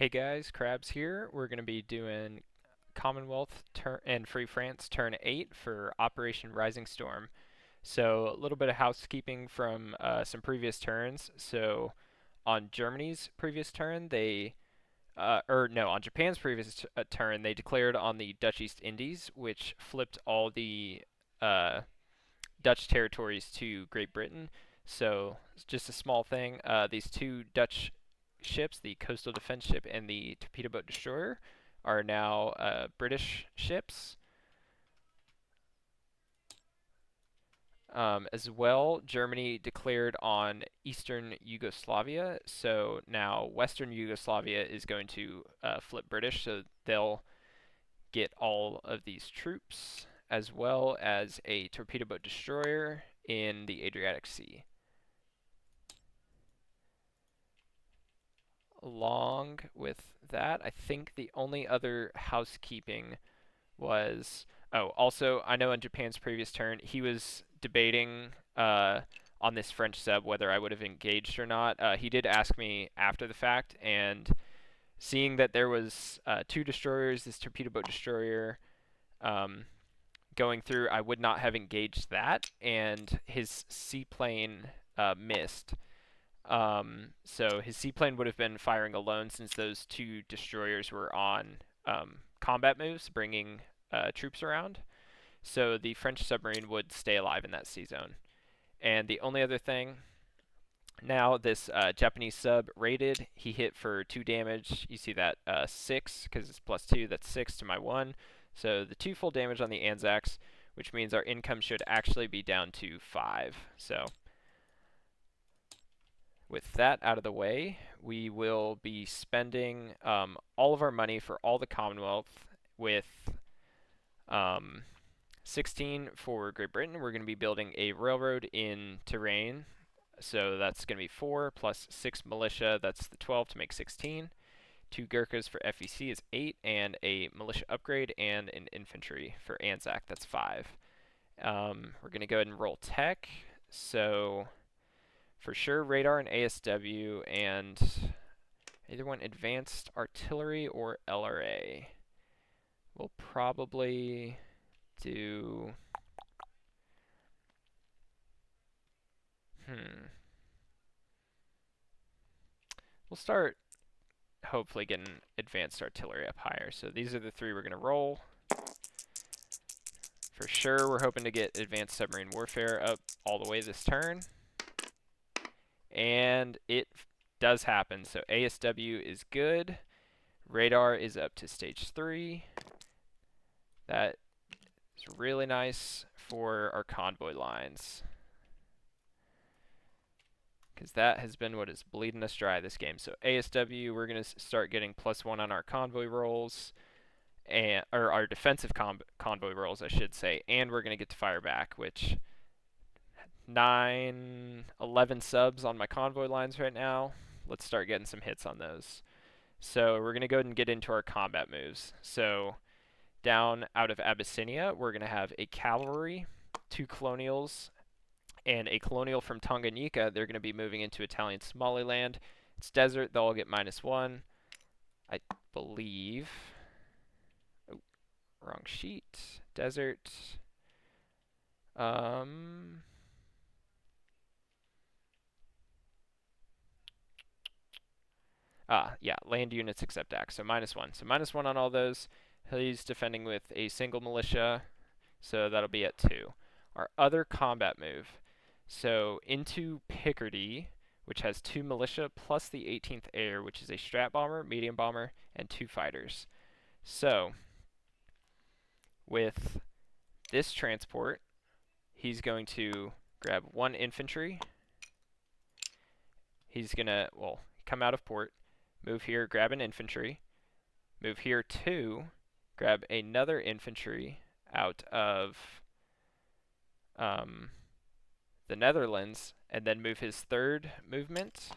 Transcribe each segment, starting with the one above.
Hey guys, Krabs here. We're going to be doing Commonwealth and Free France turn 8 for Operation Rising Storm. So a little bit of housekeeping from some previous turns. So on Germany's previous turn, on Japan's previous turn, they declared on the Dutch East Indies, which flipped all the uh, Dutch territories to Great Britain. So it's just a small thing. These two Dutch ships, the coastal defense ship and the torpedo boat destroyer, are now British ships. As well, Germany declared on Eastern Yugoslavia, so now Western Yugoslavia is going to flip British, so they'll get all of these troops, as well as a torpedo boat destroyer in the Adriatic Sea. Along with that, I think the only other housekeeping was, oh, also, I know in Japan's previous turn, he was debating on this French sub whether I would have engaged or not. He did ask me after the fact, and seeing that there was two destroyers, this torpedo boat destroyer, um, going through, I would not have engaged that, and his seaplane missed. So his seaplane would have been firing alone since those two destroyers were on combat moves, bringing troops around. So the French submarine would stay alive in that sea zone. And the only other thing, now this Japanese sub rated, he hit for 2 damage. You see that 6, because it's +2, that's 6 to my 1. So the 2 full damage on the Anzacs, which means our income should actually be down to 5. So with that out of the way, we will be spending all of our money for all the Commonwealth with 16 for Great Britain. We're going to be building a railroad in terrain. So that's going to be 4 plus 6 militia. That's the 12 to make 16. 2 Gurkhas for FEC is 8, and a militia upgrade and an infantry for Anzac. That's 5. We're going to go ahead and roll tech. So for sure, radar and ASW, and either one advanced artillery or LRA. We'll probably do. We'll start hopefully getting advanced artillery up higher. So these are the 3 we're going to roll. For sure, we're hoping to get advanced submarine warfare up all the way this turn. And it does happen. So ASW is good. Radar is up to stage 3. That is really nice for our convoy lines, because that has been what is bleeding us dry this game. So ASW, we're going to start getting +1 on our convoy rolls, or our defensive convoy rolls, I should say, and we're going to get to fire back, which 11 subs on my convoy lines right now. Let's start getting some hits on those. So we're going to go ahead and get into our combat moves. So down out of Abyssinia, we're going to have a cavalry, 2 colonials, and a colonial from Tanganyika. They're going to be moving into Italian Somaliland. It's desert. They'll all get -1, I believe. Oh, wrong sheet. Desert. Yeah, land units except axe. So -1. So -1 on all those. He's defending with a single militia, so that'll be at 2. Our other combat move. So into Picardy, which has 2 militia plus the 18th Air, which is a strat bomber, medium bomber, and 2 fighters. So with this transport, he's going to grab 1 infantry. He's going to, come out of port, move here, grab an infantry, move here 2, grab another infantry out of the Netherlands, and then move his 3rd movement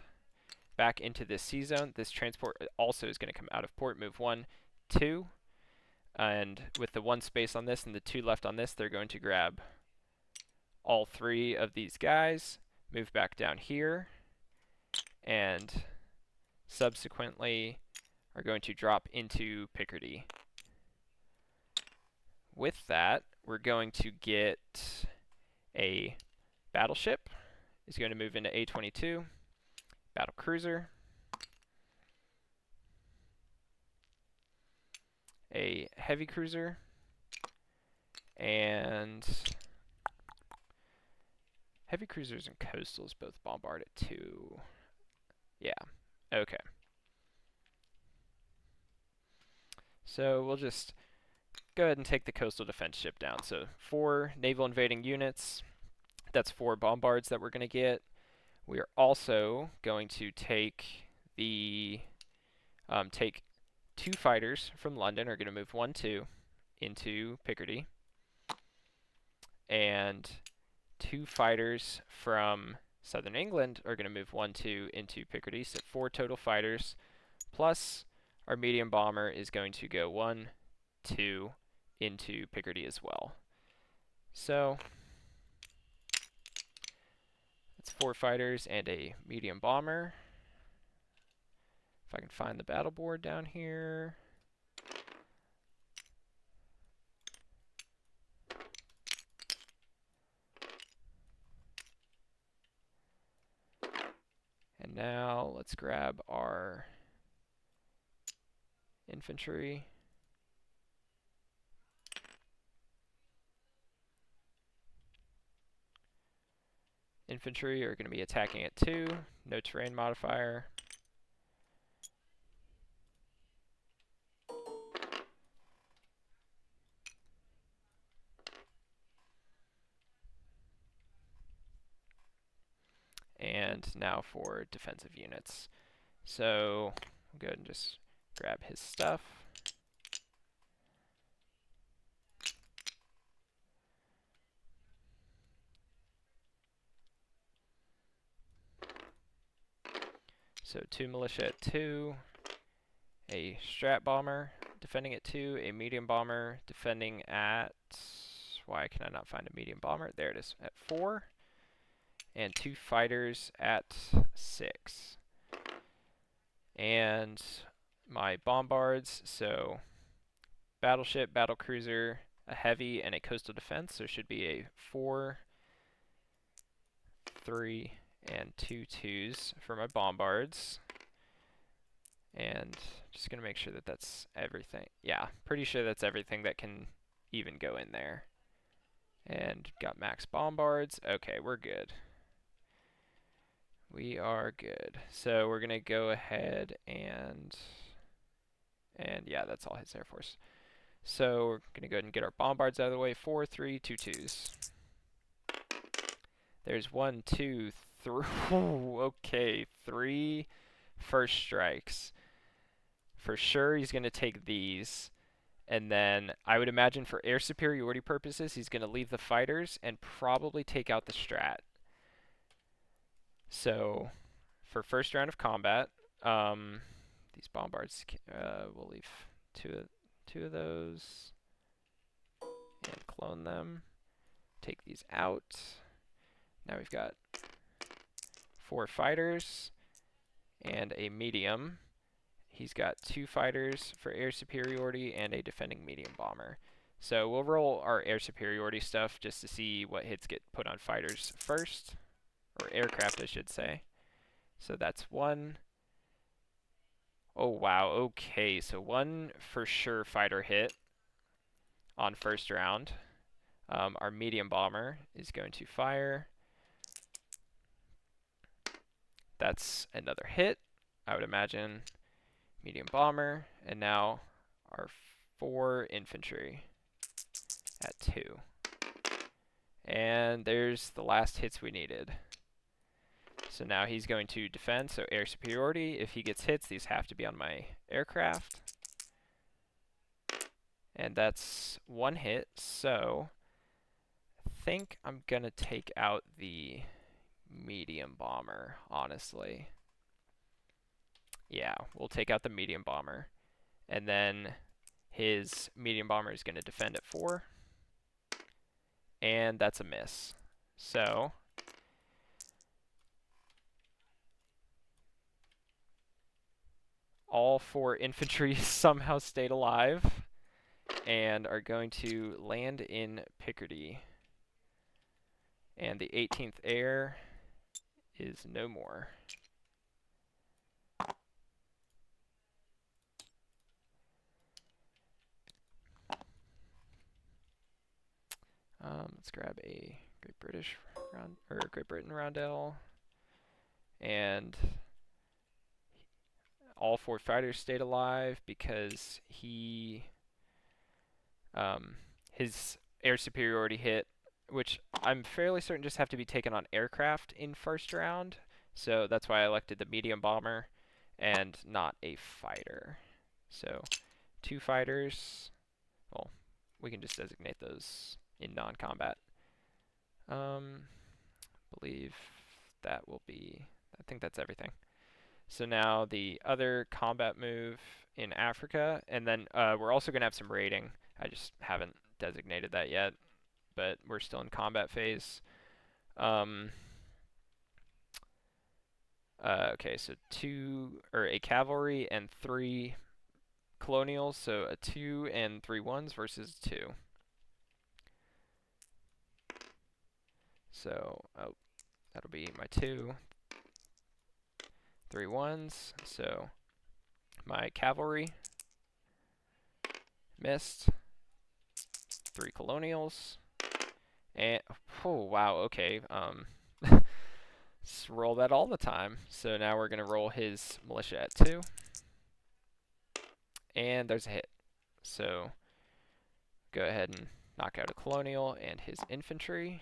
back into this sea zone. This transport also is going to come out of port, move 1, 2, and with the 1 space on this and the 2 left on this, they're going to grab all 3 of these guys, move back down here, and subsequently are going to drop into Picardy. With that, we're going to get a battleship is going to move into A-22, battle cruiser, a heavy cruiser, and heavy cruisers and coastals both bombard at 2. Yeah, okay. So we'll just go ahead and take the coastal defense ship down. So 4 naval invading units, that's 4 bombards that we're going to get. We are also going to take the take 2 fighters from London, are going to move 1-2 into Picardy, and 2 fighters from Southern England are going to move 1-2 into Picardy. So 4 total fighters, plus our medium bomber is going to go 1-2 into Picardy as well. So that's 4 fighters and a medium bomber. If I can find the battle board down here. And now let's grab our infantry. Infantry are going to be attacking at 2, no terrain modifier. And now for defensive units. So we'll go ahead and just grab his stuff. So 2 militia at 2, a strat bomber defending at 2, a medium bomber defending at, why can I not find a medium bomber? There it is, at 4, and 2 fighters at 6. And my bombards, so battleship, battle cruiser, a heavy, and a coastal defense, so it should be a 4, 3, and 2 2s for my bombards. And just going to make sure that that's everything. Yeah, pretty sure that's everything that can even go in there. And got max bombards. Okay, we're good. We are good. So we're going to go ahead and yeah, that's all his Air Force. So we're going to go ahead and get our bombards out of the way. 4, 3, 2 2s. There's 1, 2, 3. Okay, 3 first strikes. For sure, he's going to take these. And then I would imagine for air superiority purposes, he's going to leave the fighters and probably take out the strat. So for first round of combat, these bombards, we'll leave two of those and clone them. Take these out. Now we've got 4 fighters and a medium. He's got 2 fighters for air superiority and a defending medium bomber. So we'll roll our air superiority stuff just to see what hits get put on fighters first, or aircraft I should say. So that's 1. Oh wow, okay, so 1 for sure fighter hit on first round. Our medium bomber is going to fire. That's another hit, I would imagine. Medium bomber, and now our 4 infantry at 2. And there's the last hits we needed. So now he's going to defend, so air superiority. If he gets hits, these have to be on my aircraft. And that's 1 hit, so I think I'm going to take out the medium bomber, honestly. Yeah, we'll take out the medium bomber. And then his medium bomber is going to defend at 4. And that's a miss. So all 4 infantry somehow stayed alive and are going to land in Picardy. And the 18th Air is no more. Let's grab a Great Britain roundel, and all 4 fighters stayed alive because his air superiority hit, which I'm fairly certain just have to be taken on aircraft in first round. So that's why I elected the medium bomber and not a fighter. So 2 fighters. Well, we can just designate those in non-combat. Believe that will be, I think that's everything. So now the other combat move in Africa, and then we're also going to have some raiding. I just haven't designated that yet, but we're still in combat phase. Okay, so a cavalry and 3 colonials, so a 2 and 3 ones versus 2. So, that'll be my 2, 3 ones. So my cavalry missed, 3 colonials, and oh wow, okay. Just roll that all the time. So now we're gonna roll his militia at 2, and there's a hit. So go ahead and knock out a colonial and his infantry,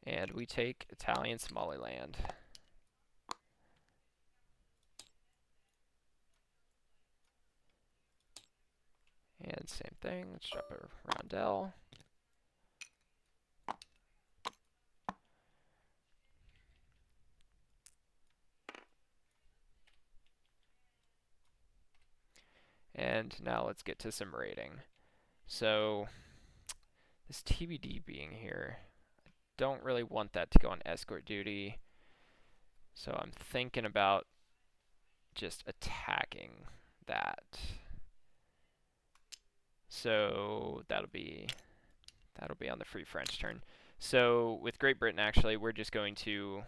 and we take Italian Somaliland. And same thing, let's drop a roundel. And now let's get to some raiding. So this TBD being here, I don't really want that to go on escort duty. So I'm thinking about just attacking that. So that'll be on the Free French turn. So with Great Britain, actually, we're just going to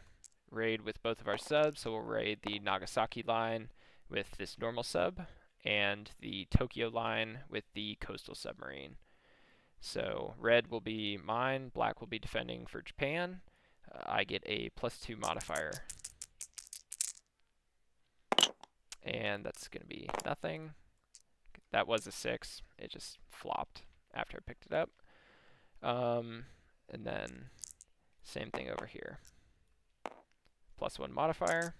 raid with both of our subs. So we'll raid the Nagasaki line with this normal sub, and the Tokyo line with the coastal submarine. So red will be mine, black will be defending for Japan. I get a +2 modifier. And that's going to be nothing. That was a 6. It just flopped after I picked it up. And then same thing over here. +1 modifier.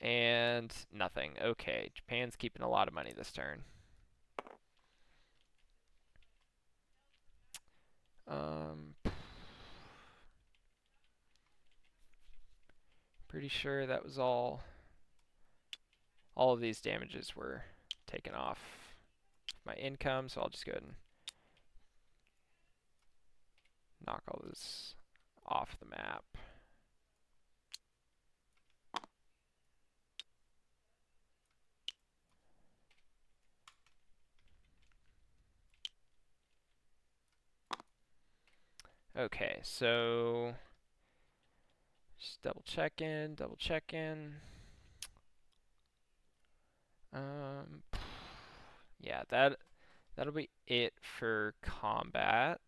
And nothing. Okay, Japan's keeping a lot of money this turn. Pretty sure that was all. All of these damages were taken off my income, so I'll just go ahead and knock all this off the map. Okay, so just double checking. Yeah, that'll be it for combat.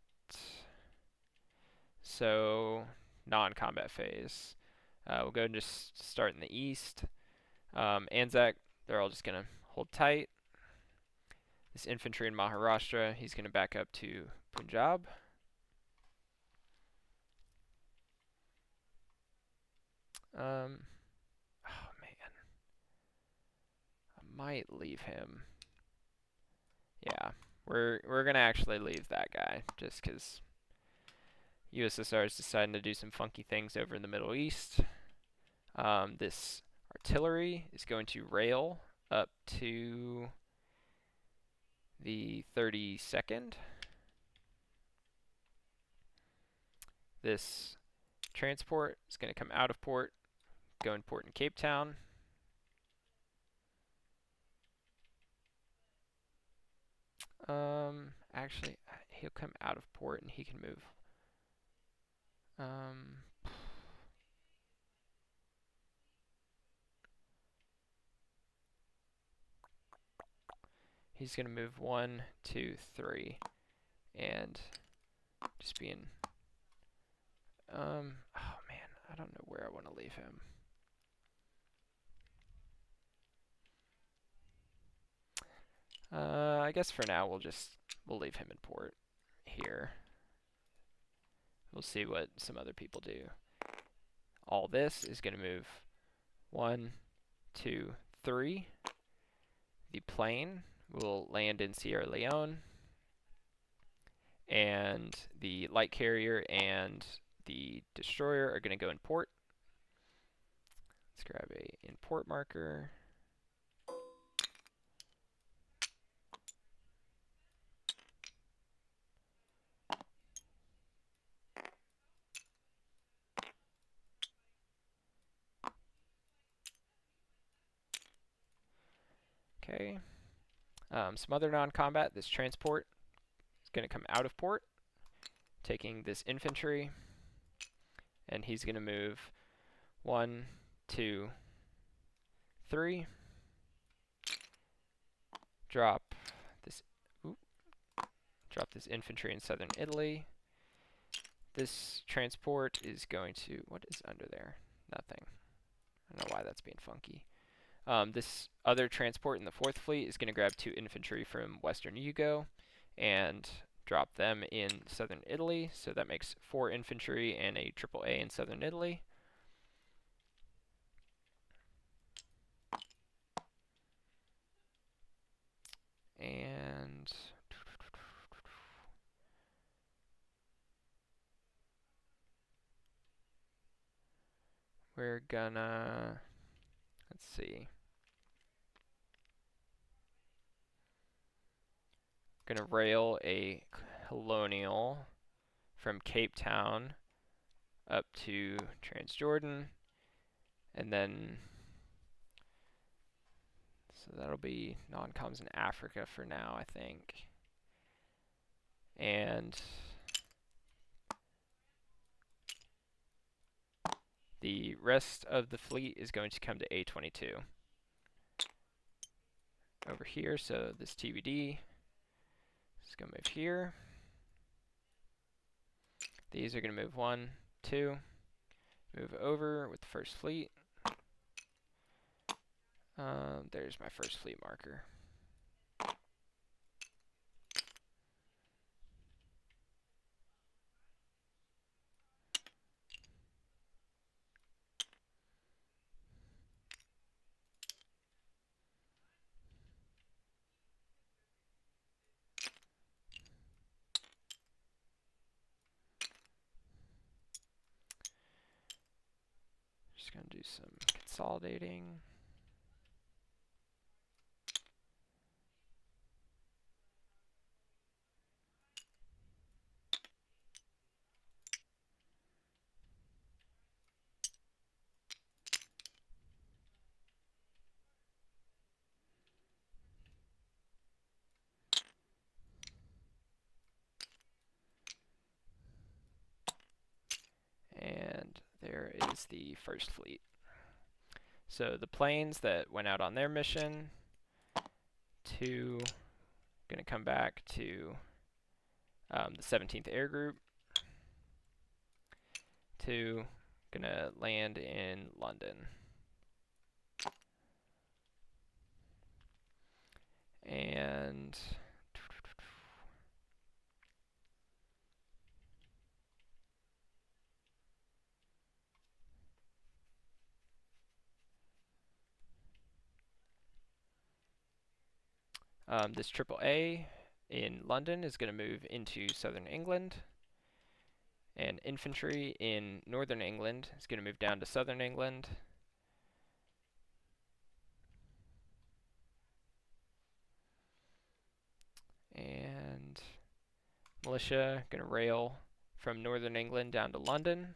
So non-combat phase. We'll go and just start in the east. Anzac, they're all just gonna hold tight. This infantry in Maharashtra, he's gonna back up to Punjab. Oh man, I might leave him. Yeah, we're gonna actually leave that guy just because USSR is deciding to do some funky things over in the Middle East. This artillery is going to rail up to the 32nd. This transport is going to come out of port, go in port in Cape Town. Actually, he'll come out of port and he can move. He's gonna move 1, 2, 3, and just being. Oh man, I don't know where I want to leave him. I guess for now we'll leave him in port here. We'll see what some other people do. All this is going to move 1, 2, 3. The plane will land in Sierra Leone, and the light carrier and the destroyer are going to go in port. Let's grab a import marker. Okay. Some other non-combat. This transport is going to come out of port, taking this infantry, and he's going to move 1, 2, 3. Drop this. Drop this infantry in southern Italy. This transport is going to. What is under there? Nothing. I don't know why that's being funky. This other transport in the 4th Fleet is going to grab 2 infantry from Western Yugo and drop them in southern Italy. So that makes 4 infantry and a AAA in southern Italy. And we're gonna. Let's see. Gonna rail a colonial from Cape Town up to Transjordan, and then so that'll be non-coms in Africa for now, I think. And the rest of the fleet is going to come to A22 over here. So this TBD is going to move here. These are going to move 1, 2, move over with the 1st fleet. There's my 1st fleet marker. Just going to do some consolidating. And there is the 1st fleet. So the planes that went out on their mission, 2 going to come back to the 17th Air Group, 2 going to land in London. And this AAA in London is going to move into southern England. And infantry in northern England is going to move down to southern England. And militia going to rail from northern England down to London.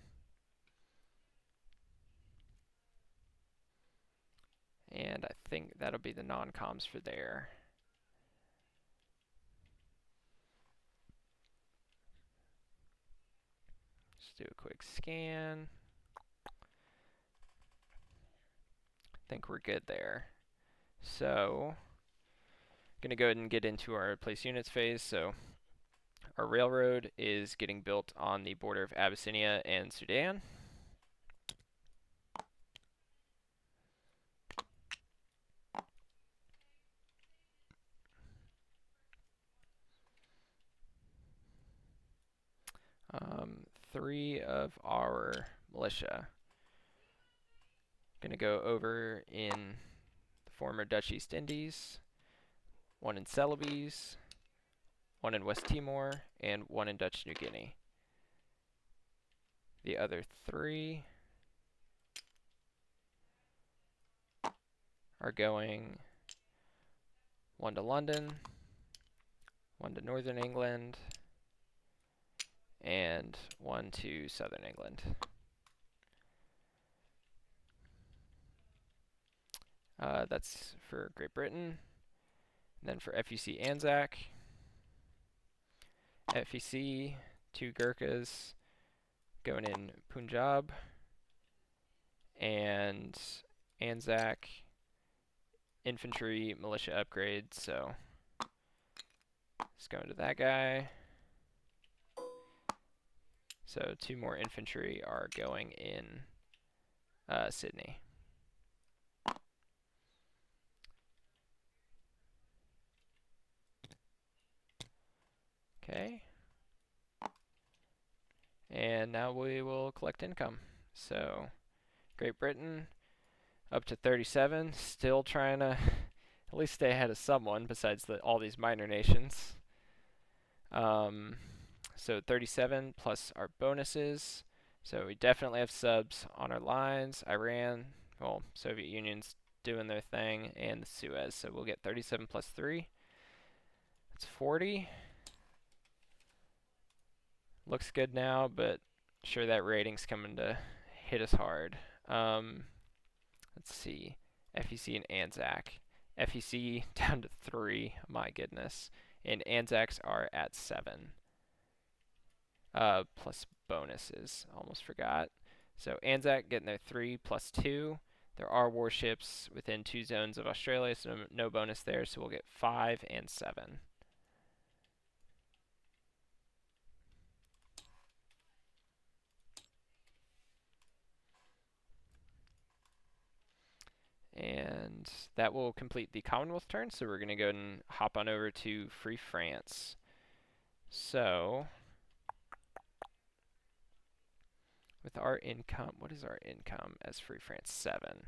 And I think that'll be the non-coms for there. Just do a quick scan. I think we're good there. So, gonna go ahead and get into our place units phase. So, our railroad is getting built on the border of Abyssinia and Sudan. Three of our militia gonna go over in the former Dutch East Indies, one in Celebes, one in West Timor, and one in Dutch New Guinea. The other three are going one to London, one to Northern England, and one to Southern England. That's for Great Britain. And then for FUC Anzac, FEC, 2 Gurkhas going in Punjab, and Anzac infantry militia upgrade, so let's go into that guy. So 2 more infantry are going in Sydney. Okay. And now we will collect income. So Great Britain up to 37, still trying to at least stay ahead of someone besides all these minor nations. So 37 plus our bonuses. So we definitely have subs on our lines. Iran, well, Soviet Union's doing their thing, and the Suez. So we'll get 37 plus 3. That's 40. Looks good now, but sure that rating's coming to hit us hard. Let's see. FEC and Anzac. FEC down to 3. My goodness. And Anzacs are at 7. Plus bonuses. Almost forgot. So Anzac getting their 3 plus 2. There are warships within 2 zones of Australia, so no bonus there. So we'll get 5 and 7. And that will complete the Commonwealth turn, so we're going to go and hop on over to Free France. So, with our income, what is our income as Free France? 7.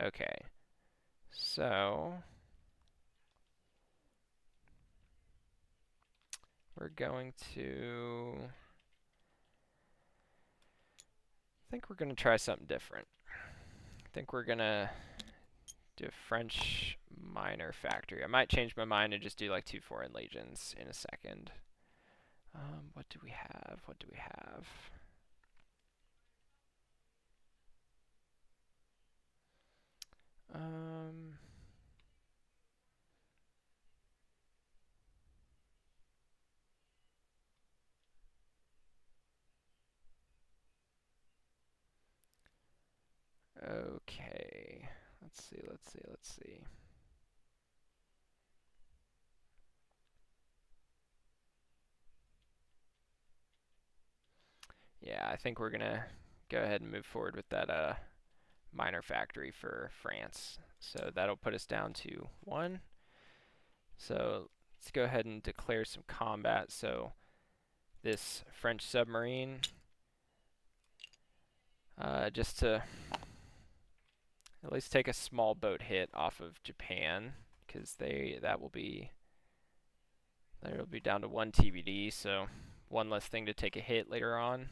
Okay, so we're going to, I think we're going to try something different. I think we're going to do a French minor factory. I might change my mind and just do like 2 foreign legions in a second. What do we have? What do we have? Okay. Let's see, let's see, let's see. Yeah, I think we're gonna go ahead and move forward with that minor factory for France. So that'll put us down to 1. So let's go ahead and declare some combat. So this French submarine, just to at least take a small boat hit off of Japan, because that'll be down to 1 TBD. So 1 less thing to take a hit later on.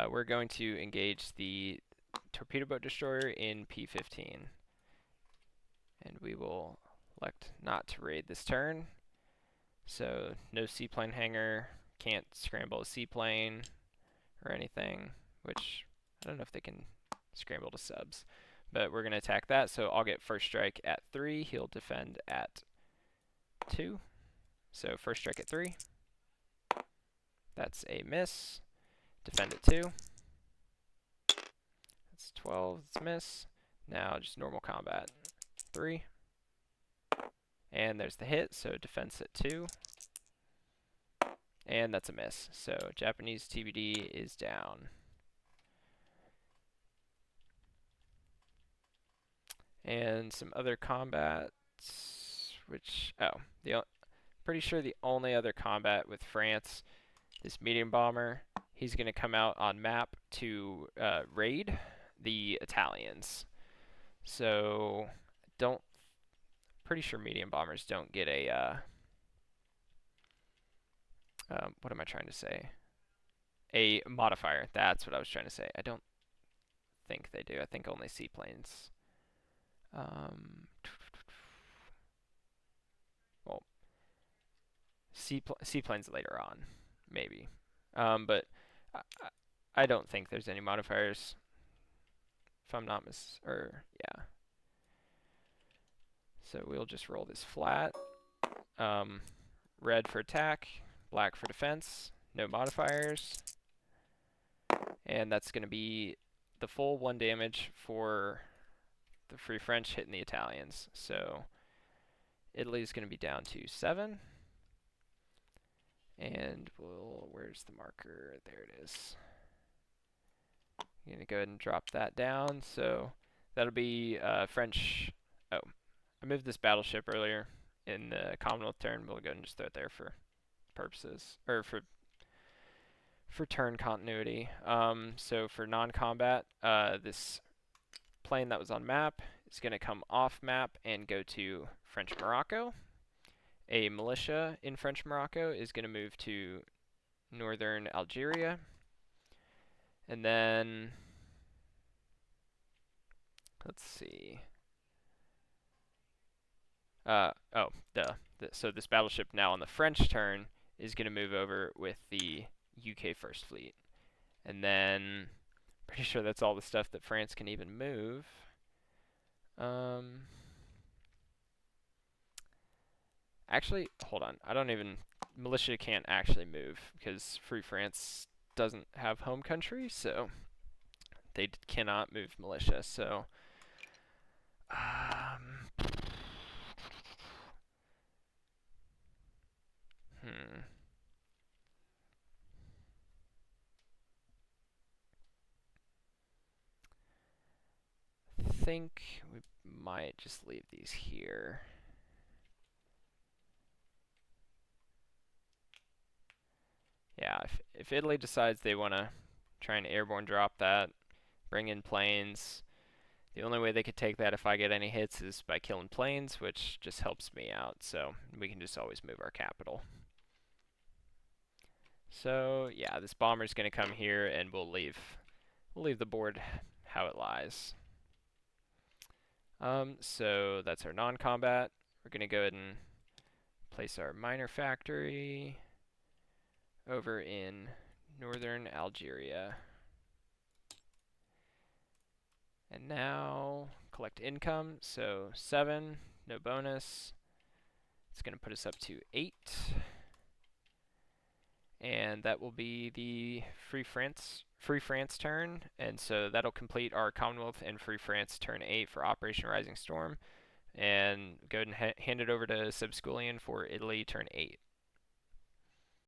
We're going to engage the torpedo boat destroyer in P15. And we will elect not to raid this turn. So no seaplane hangar, can't scramble a seaplane or anything, which I don't know if they can scramble to subs. But we're going to attack that, so I'll get first strike at 3. He'll defend at 2. So first strike at 3. That's a miss. Defend at 2. That's 12. That's a miss. Now just normal combat. 3. And there's the hit, so defense at 2. And that's a miss. So Japanese TBD is down. And some other combats, which, pretty sure the only other combat with France, this medium bomber, he's going to come out on map to raid the Italians. So, pretty sure medium bombers don't get a, what am I trying to say? A modifier. That's what I was trying to say. I don't think they do. I think only seaplanes. Well, seaplanes later on, maybe. But I, I don't think there's any modifiers. If I'm not yeah. So we'll just roll this flat. Red for attack, black for defense, no modifiers. And that's going to be the full 1 damage for the Free French hitting the Italians. So Italy's going to be down to 7. And where's the marker? There it is. I'm going to go ahead and drop that down. So that'll be French. Oh, I moved this battleship earlier in the Commonwealth turn. We'll go ahead and just throw it there for purposes, or for turn continuity. So for non-combat, this plane that was on map is going to come off map and go to French Morocco. A militia in French Morocco is going to move to northern Algeria. And then, let's see. So this battleship now on the French turn is going to move over with the UK First Fleet. And then, pretty sure that's all the stuff that France can even move. Actually, hold on. Militia can't actually move because Free France doesn't have home country, so they cannot move militia. So, think we might just leave these here. Yeah, if Italy decides they want to try and airborne drop that, bring in planes, the only way they could take that if I get any hits is by killing planes, which just helps me out, so we can just always move our capital. So yeah, this bomber's going to come here, and we'll leave the board how it lies. So that's our non-combat. We're going to go ahead and place our minor factory over in northern Algeria. And now collect income. So 7, no bonus. It's going to put us up to 8. And that will be the Free France turn. And so that'll complete our Commonwealth and Free France turn 8 for Operation Rising Storm. And go ahead and hand it over to Subsculion for Italy turn 8.